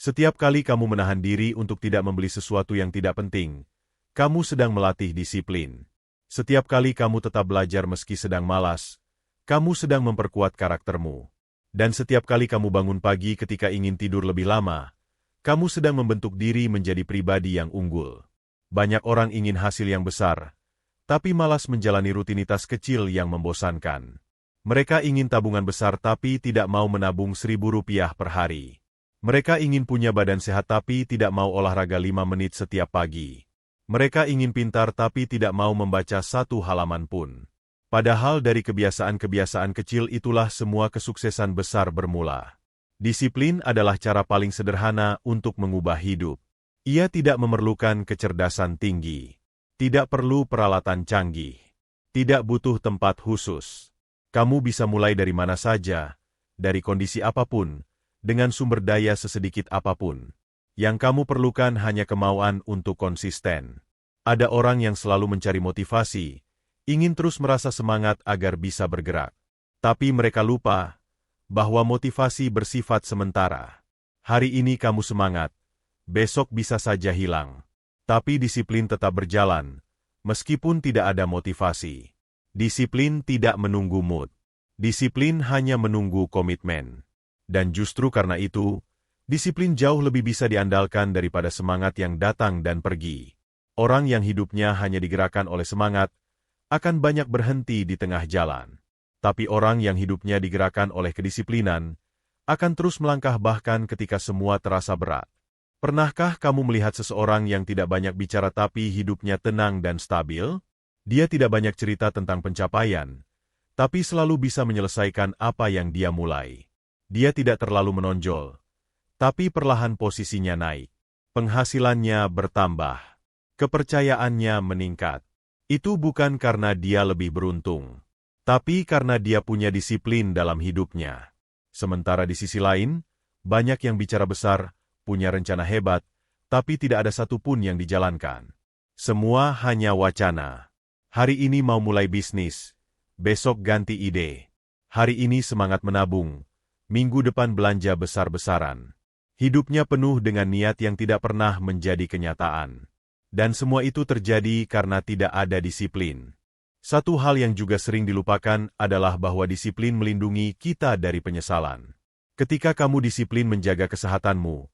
Setiap kali kamu menahan diri untuk tidak membeli sesuatu yang tidak penting, kamu sedang melatih disiplin. Setiap kali kamu tetap belajar meski sedang malas, kamu sedang memperkuat karaktermu. Dan setiap kali kamu bangun pagi ketika ingin tidur lebih lama, kamu sedang membentuk diri menjadi pribadi yang unggul. Banyak orang ingin hasil yang besar, tapi malas menjalani rutinitas kecil yang membosankan. Mereka ingin tabungan besar tapi tidak mau menabung Rp1.000 per hari. Mereka ingin punya badan sehat tapi tidak mau olahraga 5 menit setiap pagi. Mereka ingin pintar tapi tidak mau membaca 1 halaman pun. Padahal dari kebiasaan-kebiasaan kecil itulah semua kesuksesan besar bermula. Disiplin adalah cara paling sederhana untuk mengubah hidup. Ia tidak memerlukan kecerdasan tinggi. Tidak perlu peralatan canggih. Tidak butuh tempat khusus. Kamu bisa mulai dari mana saja, dari kondisi apapun, dengan sumber daya sesedikit apapun. Yang kamu perlukan hanya kemauan untuk konsisten. Ada orang yang selalu mencari motivasi, ingin terus merasa semangat agar bisa bergerak. Tapi mereka lupa bahwa motivasi bersifat sementara. Hari ini kamu semangat, besok bisa saja hilang. Tapi disiplin tetap berjalan, meskipun tidak ada motivasi. Disiplin tidak menunggu mood. Disiplin hanya menunggu komitmen. Dan justru karena itu, disiplin jauh lebih bisa diandalkan daripada semangat yang datang dan pergi. Orang yang hidupnya hanya digerakkan oleh semangat, akan banyak berhenti di tengah jalan. Tapi orang yang hidupnya digerakkan oleh kedisiplinan, akan terus melangkah bahkan ketika semua terasa berat. Pernahkah kamu melihat seseorang yang tidak banyak bicara tapi hidupnya tenang dan stabil? Dia tidak banyak cerita tentang pencapaian, tapi selalu bisa menyelesaikan apa yang dia mulai. Dia tidak terlalu menonjol, tapi perlahan posisinya naik. Penghasilannya bertambah. Kepercayaannya meningkat. Itu bukan karena dia lebih beruntung, tapi karena dia punya disiplin dalam hidupnya. Sementara di sisi lain, banyak yang bicara besar, punya rencana hebat, tapi tidak ada satupun yang dijalankan. Semua hanya wacana. Hari ini mau mulai bisnis, besok ganti ide. Hari ini semangat menabung, minggu depan belanja besar-besaran. Hidupnya penuh dengan niat yang tidak pernah menjadi kenyataan. Dan semua itu terjadi karena tidak ada disiplin. Satu hal yang juga sering dilupakan adalah bahwa disiplin melindungi kita dari penyesalan. Ketika kamu disiplin menjaga kesehatanmu,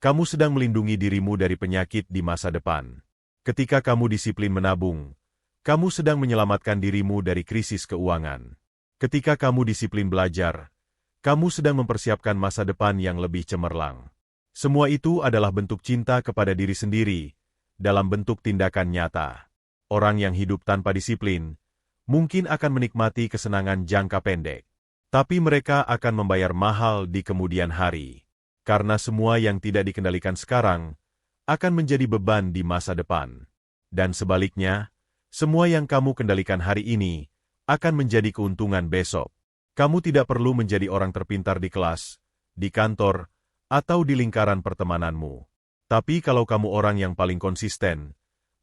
kamu sedang melindungi dirimu dari penyakit di masa depan. Ketika kamu disiplin menabung, kamu sedang menyelamatkan dirimu dari krisis keuangan. Ketika kamu disiplin belajar, kamu sedang mempersiapkan masa depan yang lebih cemerlang. Semua itu adalah bentuk cinta kepada diri sendiri, dalam bentuk tindakan nyata. Orang yang hidup tanpa disiplin, mungkin akan menikmati kesenangan jangka pendek. Tapi mereka akan membayar mahal di kemudian hari. Karena semua yang tidak dikendalikan sekarang, akan menjadi beban di masa depan. Dan sebaliknya, semua yang kamu kendalikan hari ini, akan menjadi keuntungan besok. Kamu tidak perlu menjadi orang terpintar di kelas, di kantor, atau di lingkaran pertemananmu. Tapi kalau kamu orang yang paling konsisten,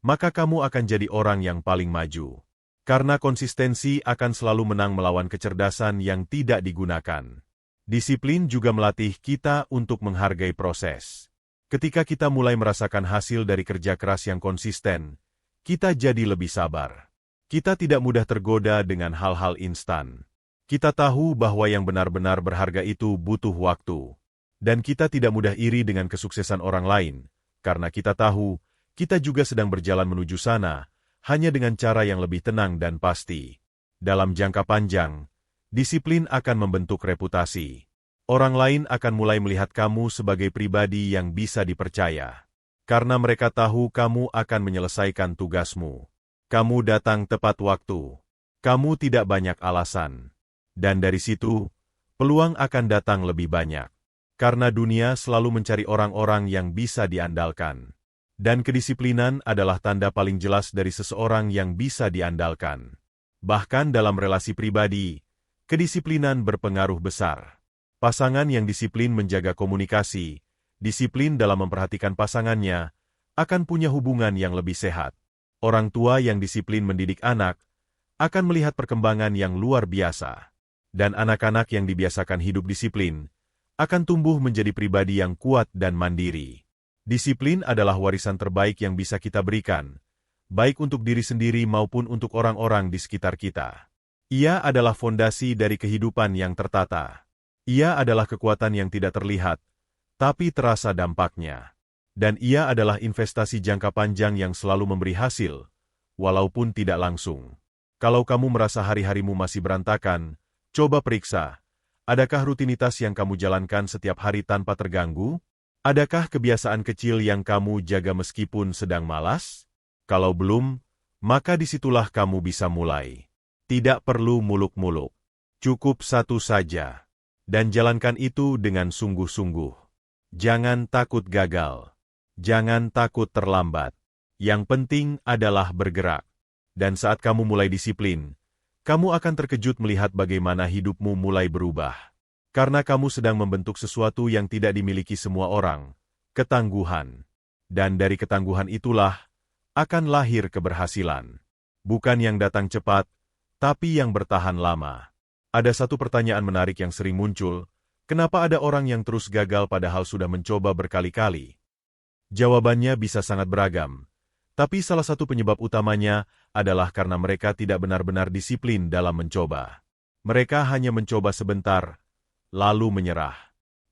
maka kamu akan jadi orang yang paling maju. Karena konsistensi akan selalu menang melawan kecerdasan yang tidak digunakan. Disiplin juga melatih kita untuk menghargai proses. Ketika kita mulai merasakan hasil dari kerja keras yang konsisten, kita jadi lebih sabar. Kita tidak mudah tergoda dengan hal-hal instan. Kita tahu bahwa yang benar-benar berharga itu butuh waktu. Dan kita tidak mudah iri dengan kesuksesan orang lain, karena kita tahu, kita juga sedang berjalan menuju sana, hanya dengan cara yang lebih tenang dan pasti. Dalam jangka panjang, disiplin akan membentuk reputasi. Orang lain akan mulai melihat kamu sebagai pribadi yang bisa dipercaya. Karena mereka tahu kamu akan menyelesaikan tugasmu. Kamu datang tepat waktu. Kamu tidak banyak alasan. Dan dari situ, peluang akan datang lebih banyak. Karena dunia selalu mencari orang-orang yang bisa diandalkan. Dan kedisiplinan adalah tanda paling jelas dari seseorang yang bisa diandalkan. Bahkan dalam relasi pribadi, kedisiplinan berpengaruh besar. Pasangan yang disiplin menjaga komunikasi, disiplin dalam memperhatikan pasangannya, akan punya hubungan yang lebih sehat. Orang tua yang disiplin mendidik anak, akan melihat perkembangan yang luar biasa. Dan anak-anak yang dibiasakan hidup disiplin, akan tumbuh menjadi pribadi yang kuat dan mandiri. Disiplin adalah warisan terbaik yang bisa kita berikan, baik untuk diri sendiri maupun untuk orang-orang di sekitar kita. Ia adalah fondasi dari kehidupan yang tertata. Ia adalah kekuatan yang tidak terlihat, tapi terasa dampaknya. Dan ia adalah investasi jangka panjang yang selalu memberi hasil, walaupun tidak langsung. Kalau kamu merasa hari-harimu masih berantakan, coba periksa, adakah rutinitas yang kamu jalankan setiap hari tanpa terganggu? Adakah kebiasaan kecil yang kamu jaga meskipun sedang malas? Kalau belum, maka disitulah kamu bisa mulai. Tidak perlu muluk-muluk. Cukup satu saja. Dan jalankan itu dengan sungguh-sungguh. Jangan takut gagal. Jangan takut terlambat. Yang penting adalah bergerak. Dan saat kamu mulai disiplin, kamu akan terkejut melihat bagaimana hidupmu mulai berubah. Karena kamu sedang membentuk sesuatu yang tidak dimiliki semua orang, ketangguhan. Dan dari ketangguhan itulah, akan lahir keberhasilan. Bukan yang datang cepat, tapi yang bertahan lama. Ada satu pertanyaan menarik yang sering muncul, kenapa ada orang yang terus gagal padahal sudah mencoba berkali-kali? Jawabannya bisa sangat beragam, tapi salah satu penyebab utamanya adalah karena mereka tidak benar-benar disiplin dalam mencoba. Mereka hanya mencoba sebentar, lalu menyerah.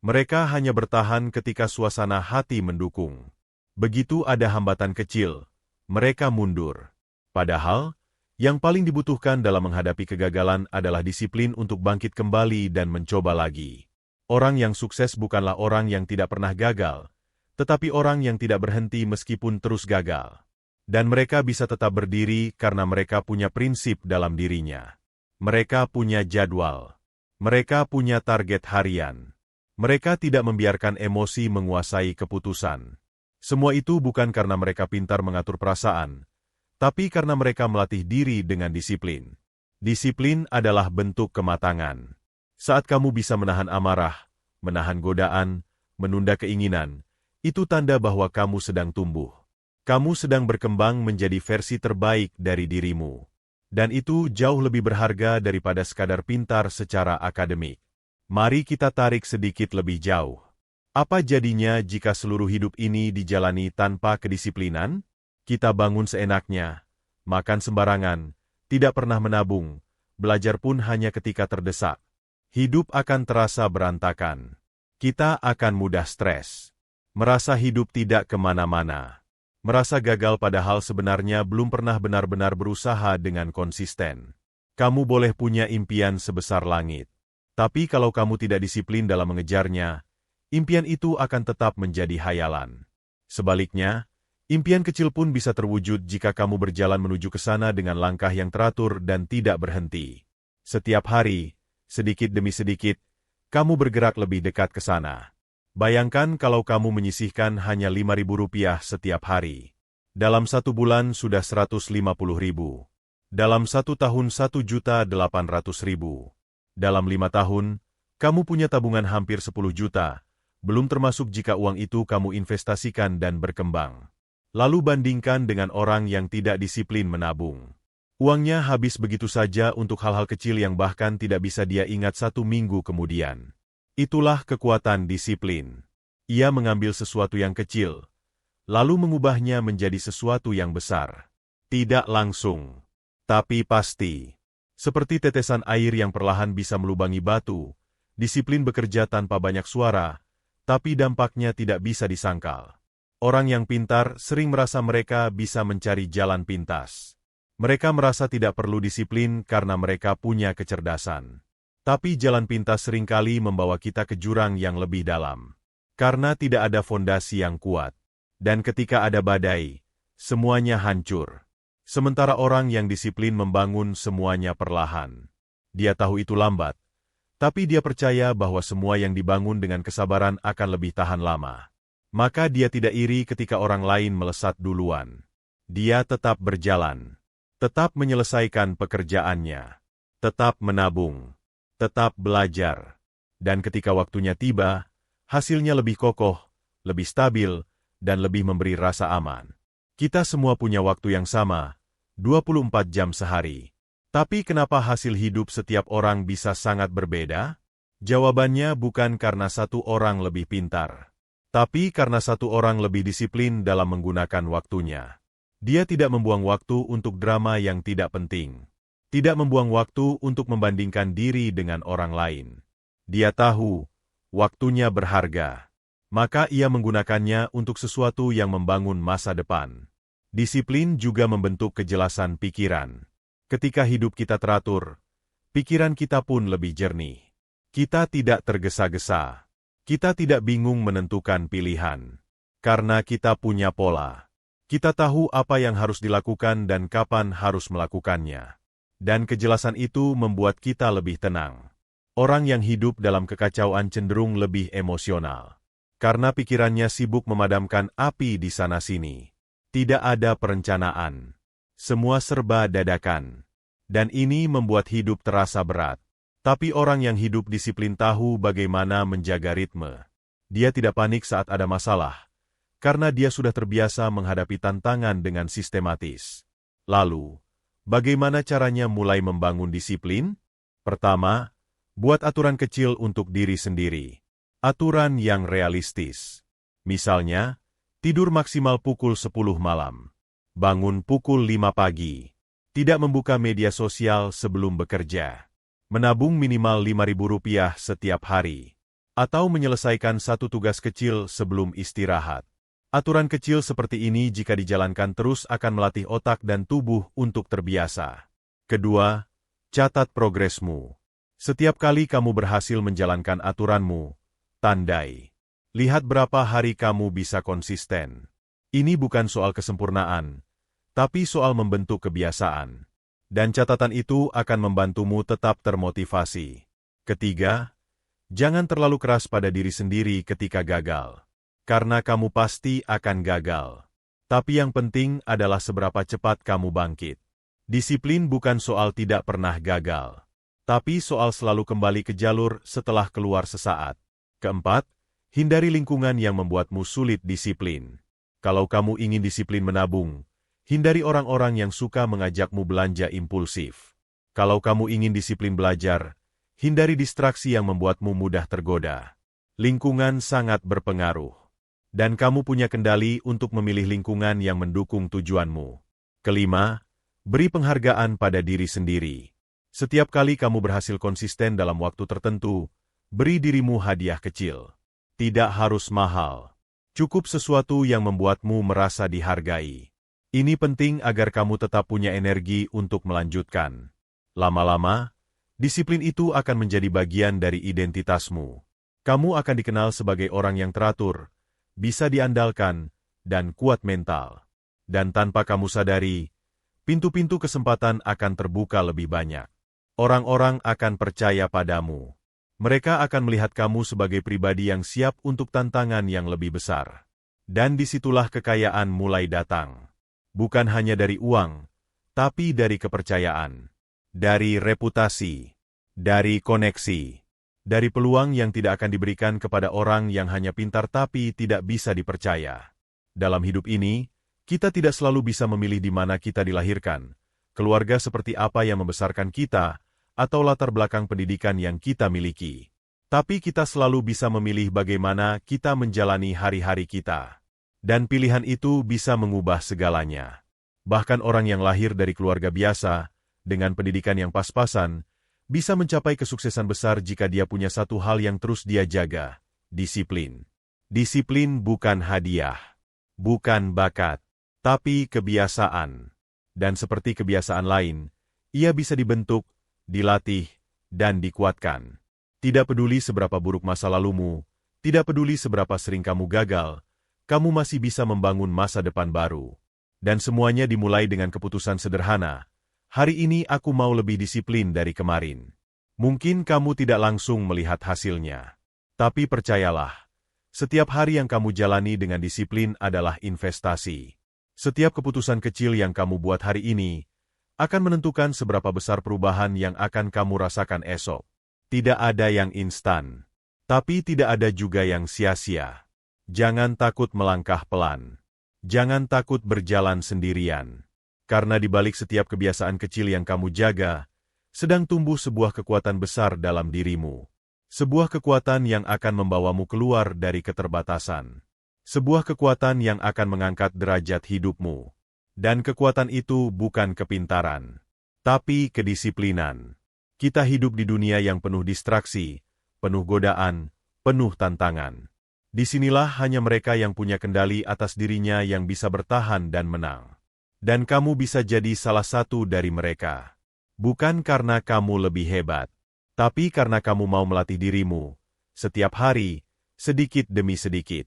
Mereka hanya bertahan ketika suasana hati mendukung. Begitu ada hambatan kecil, mereka mundur. Padahal, yang paling dibutuhkan dalam menghadapi kegagalan adalah disiplin untuk bangkit kembali dan mencoba lagi. Orang yang sukses bukanlah orang yang tidak pernah gagal, tetapi orang yang tidak berhenti meskipun terus gagal. Dan mereka bisa tetap berdiri karena mereka punya prinsip dalam dirinya. Mereka punya jadwal. Mereka punya target harian. Mereka tidak membiarkan emosi menguasai keputusan. Semua itu bukan karena mereka pintar mengatur perasaan, tapi karena mereka melatih diri dengan disiplin. Disiplin adalah bentuk kematangan. Saat kamu bisa menahan amarah, menahan godaan, menunda keinginan, itu tanda bahwa kamu sedang tumbuh. Kamu sedang berkembang menjadi versi terbaik dari dirimu. Dan itu jauh lebih berharga daripada sekadar pintar secara akademik. Mari kita tarik sedikit lebih jauh. Apa jadinya jika seluruh hidup ini dijalani tanpa kedisiplinan? Kita bangun seenaknya, makan sembarangan, tidak pernah menabung, belajar pun hanya ketika terdesak. Hidup akan terasa berantakan. Kita akan mudah stres. Merasa hidup tidak kemana-mana. Merasa gagal padahal sebenarnya belum pernah benar-benar berusaha dengan konsisten. Kamu boleh punya impian sebesar langit. Tapi kalau kamu tidak disiplin dalam mengejarnya, impian itu akan tetap menjadi hayalan. Sebaliknya, impian kecil pun bisa terwujud jika kamu berjalan menuju ke sana dengan langkah yang teratur dan tidak berhenti. Setiap hari, sedikit demi sedikit, kamu bergerak lebih dekat ke sana. Bayangkan kalau kamu menyisihkan hanya Rp5.000 setiap hari. Dalam 1 bulan sudah Rp150.000. Dalam 1 tahun Rp1.800.000. Dalam 5 tahun, kamu punya tabungan hampir 10 juta, belum termasuk jika uang itu kamu investasikan dan berkembang. Lalu bandingkan dengan orang yang tidak disiplin menabung. Uangnya habis begitu saja untuk hal-hal kecil yang bahkan tidak bisa dia ingat 1 minggu kemudian. Itulah kekuatan disiplin. Ia mengambil sesuatu yang kecil, lalu mengubahnya menjadi sesuatu yang besar. Tidak langsung, tapi pasti. Seperti tetesan air yang perlahan bisa melubangi batu, disiplin bekerja tanpa banyak suara, tapi dampaknya tidak bisa disangkal. Orang yang pintar sering merasa mereka bisa mencari jalan pintas. Mereka merasa tidak perlu disiplin karena mereka punya kecerdasan. Tapi jalan pintas seringkali membawa kita ke jurang yang lebih dalam. Karena tidak ada fondasi yang kuat. Dan ketika ada badai, semuanya hancur. Sementara orang yang disiplin membangun semuanya perlahan. Dia tahu itu lambat, tapi dia percaya bahwa semua yang dibangun dengan kesabaran akan lebih tahan lama. Maka dia tidak iri ketika orang lain melesat duluan. Dia tetap berjalan, tetap menyelesaikan pekerjaannya, tetap menabung, tetap belajar. Dan ketika waktunya tiba, hasilnya lebih kokoh, lebih stabil, dan lebih memberi rasa aman. Kita semua punya waktu yang sama, 24 jam sehari. Tapi kenapa hasil hidup setiap orang bisa sangat berbeda? Jawabannya bukan karena satu orang lebih pintar, tapi karena satu orang lebih disiplin dalam menggunakan waktunya. Dia tidak membuang waktu untuk drama yang tidak penting. Tidak membuang waktu untuk membandingkan diri dengan orang lain. Dia tahu, waktunya berharga. Maka ia menggunakannya untuk sesuatu yang membangun masa depan. Disiplin juga membentuk kejelasan pikiran. Ketika hidup kita teratur, pikiran kita pun lebih jernih. Kita tidak tergesa-gesa. Kita tidak bingung menentukan pilihan. Karena kita punya pola. Kita tahu apa yang harus dilakukan dan kapan harus melakukannya. Dan kejelasan itu membuat kita lebih tenang. Orang yang hidup dalam kekacauan cenderung lebih emosional. Karena pikirannya sibuk memadamkan api di sana-sini. Tidak ada perencanaan. Semua serba dadakan. Dan ini membuat hidup terasa berat. Tapi orang yang hidup disiplin tahu bagaimana menjaga ritme. Dia tidak panik saat ada masalah, karena dia sudah terbiasa menghadapi tantangan dengan sistematis. Lalu, bagaimana caranya mulai membangun disiplin? Pertama, buat aturan kecil untuk diri sendiri. Aturan yang realistis. Misalnya, tidur maksimal pukul 10 malam. Bangun pukul 5 pagi. Tidak membuka media sosial sebelum bekerja. Menabung minimal Rp5.000 setiap hari. Atau menyelesaikan satu tugas kecil sebelum istirahat. Aturan kecil seperti ini jika dijalankan terus akan melatih otak dan tubuh untuk terbiasa. Kedua, catat progresmu. Setiap kali kamu berhasil menjalankan aturanmu, tandai. Lihat berapa hari kamu bisa konsisten. Ini bukan soal kesempurnaan, tapi soal membentuk kebiasaan. Dan catatan itu akan membantumu tetap termotivasi. Ketiga, jangan terlalu keras pada diri sendiri ketika gagal. Karena kamu pasti akan gagal. Tapi yang penting adalah seberapa cepat kamu bangkit. Disiplin bukan soal tidak pernah gagal, tapi soal selalu kembali ke jalur setelah keluar sesaat. Keempat, hindari lingkungan yang membuatmu sulit disiplin. Kalau kamu ingin disiplin menabung, hindari orang-orang yang suka mengajakmu belanja impulsif. Kalau kamu ingin disiplin belajar, hindari distraksi yang membuatmu mudah tergoda. Lingkungan sangat berpengaruh. Dan kamu punya kendali untuk memilih lingkungan yang mendukung tujuanmu. Kelima, beri penghargaan pada diri sendiri. Setiap kali kamu berhasil konsisten dalam waktu tertentu, beri dirimu hadiah kecil. Tidak harus mahal. Cukup sesuatu yang membuatmu merasa dihargai. Ini penting agar kamu tetap punya energi untuk melanjutkan. Lama-lama, disiplin itu akan menjadi bagian dari identitasmu. Kamu akan dikenal sebagai orang yang teratur, bisa diandalkan, dan kuat mental. Dan tanpa kamu sadari, pintu-pintu kesempatan akan terbuka lebih banyak. Orang-orang akan percaya padamu. Mereka akan melihat kamu sebagai pribadi yang siap untuk tantangan yang lebih besar. Dan disitulah kekayaan mulai datang. Bukan hanya dari uang, tapi dari kepercayaan, dari reputasi, dari koneksi, dari peluang yang tidak akan diberikan kepada orang yang hanya pintar tapi tidak bisa dipercaya. Dalam hidup ini, Kita tidak selalu bisa memilih di mana kita dilahirkan, keluarga seperti apa yang membesarkan kita, atau latar belakang pendidikan yang kita miliki. Tapi kita selalu bisa memilih bagaimana kita menjalani hari-hari kita. Dan pilihan itu bisa mengubah segalanya. Bahkan orang yang lahir dari keluarga biasa, dengan pendidikan yang pas-pasan, bisa mencapai kesuksesan besar jika dia punya satu hal yang terus dia jaga, disiplin. Disiplin bukan hadiah, bukan bakat, tapi kebiasaan. Dan seperti kebiasaan lain, ia bisa dibentuk, dilatih, dan dikuatkan. Tidak peduli seberapa buruk masa lalumu, tidak peduli seberapa sering kamu gagal, kamu masih bisa membangun masa depan baru. Dan semuanya dimulai dengan keputusan sederhana. Hari ini aku mau lebih disiplin dari kemarin. Mungkin kamu tidak langsung melihat hasilnya. Tapi percayalah, setiap hari yang kamu jalani dengan disiplin adalah investasi. Setiap keputusan kecil yang kamu buat hari ini akan menentukan seberapa besar perubahan yang akan kamu rasakan esok. Tidak ada yang instan, tapi tidak ada juga yang sia-sia. Jangan takut melangkah pelan. Jangan takut berjalan sendirian. Karena di balik setiap kebiasaan kecil yang kamu jaga, sedang tumbuh sebuah kekuatan besar dalam dirimu. Sebuah kekuatan yang akan membawamu keluar dari keterbatasan. Sebuah kekuatan yang akan mengangkat derajat hidupmu. Dan kekuatan itu bukan kepintaran, tapi kedisiplinan. Kita hidup di dunia yang penuh distraksi, penuh godaan, penuh tantangan. Disinilah hanya mereka yang punya kendali atas dirinya yang bisa bertahan dan menang. Dan kamu bisa jadi salah satu dari mereka. Bukan karena kamu lebih hebat, tapi karena kamu mau melatih dirimu, setiap hari, sedikit demi sedikit.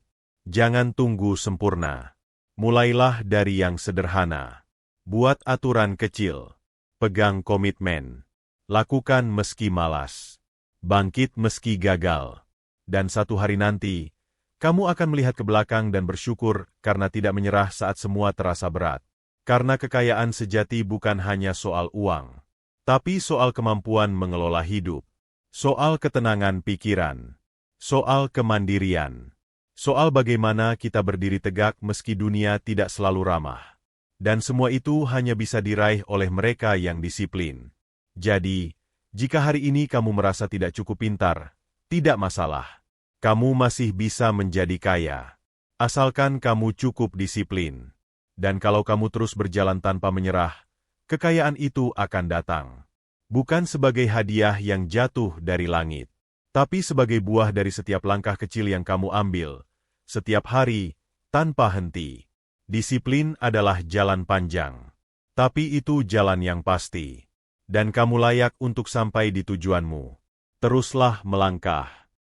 Jangan tunggu sempurna. Mulailah dari yang sederhana. Buat aturan kecil. Pegang komitmen. Lakukan meski malas. Bangkit meski gagal. Dan satu hari nanti, kamu akan melihat ke belakang dan bersyukur karena tidak menyerah saat semua terasa berat. Karena kekayaan sejati bukan hanya soal uang, tapi soal kemampuan mengelola hidup. Soal ketenangan pikiran. Soal kemandirian. Soal bagaimana kita berdiri tegak meski dunia tidak selalu ramah. Dan semua itu hanya bisa diraih oleh mereka yang disiplin. Jadi, jika hari ini kamu merasa tidak cukup pintar, tidak masalah. Kamu masih bisa menjadi kaya. Asalkan kamu cukup disiplin. Dan kalau kamu terus berjalan tanpa menyerah, kekayaan itu akan datang. Bukan sebagai hadiah yang jatuh dari langit, tapi sebagai buah dari setiap langkah kecil yang kamu ambil. Setiap hari, tanpa henti. Disiplin adalah jalan panjang. Tapi itu jalan yang pasti. Dan kamu layak untuk sampai di tujuanmu. Teruslah melangkah.